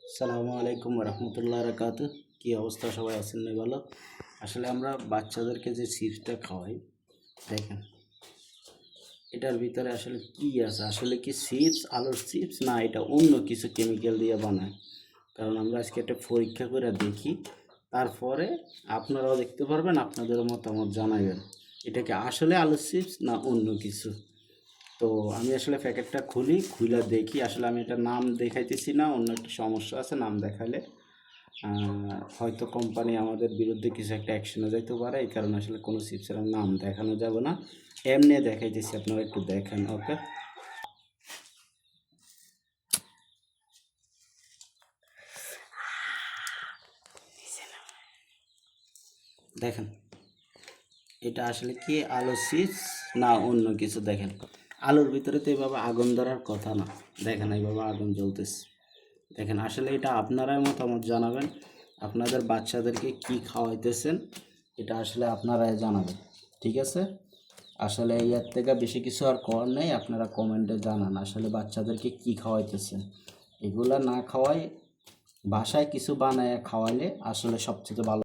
আসসালামু আলাইকুম রহমতুল্লাহ বরকাত। কী অবস্থা, সবাই আছেন না ভালো? আসলে আমরা বাচ্চাদেরকে যে চিপসটা খাওয়াই, দেখেন এটার ভিতরে আসলে কি আছে, আসলে কি চিপস, আলুর চিপস, না এটা অন্য কিছু কেমিক্যাল দিয়ে বানায়। কারণ আমরা আজকে একটা পরীক্ষা করে দেখি, তারপরে আপনারাও দেখতে পারবেন, আপনাদেরও মতামত জানাবেন এটা কি আসলে আলুর চিপস না অন্য কিছু। তো আমি আসলে প্যাকেটটা খুলে দেখি, আসলে আমি এটা নাম দেখাইতেছি না, অন্য একটা সমস্যা আছে, নাম দেখালে হয়তো কোম্পানি আমাদের বিরুদ্ধে কিছু একটা অ্যাকশনে যাইতে পারে। এই কারণে আসলে কোনো চিপসের নাম দেখানো যাবে না, এমনি দেখাইতেছি, আপনারা একটু দেখেন। ওকে, দেখেন এটা আসলে কি আলুর চিপস না অন্য কিছু। দেখেন আলুর ভিতরে তো এইভাবে আগুন ধরার কথা না, দেখেন এইভাবে আগুন জ্বলতেছে। দেখেন আসলে এটা আপনারাই মতামত জানাবেন, আপনাদের বাচ্চাদেরকে কি খাওয়াইতেছেন এটা আসলে আপনারাই জানাবেন, ঠিক আছে? আসলে এর থেকে বেশি কিছু আর করার নেই, আপনারা কমেন্টে জানান আসলে বাচ্চাদেরকে কি খাওয়াইতেছেন। এগুলা না খাওয়াই বাসায় কিছু বানায় খাওয়াইলে আসলে সবচেয়ে ভালো।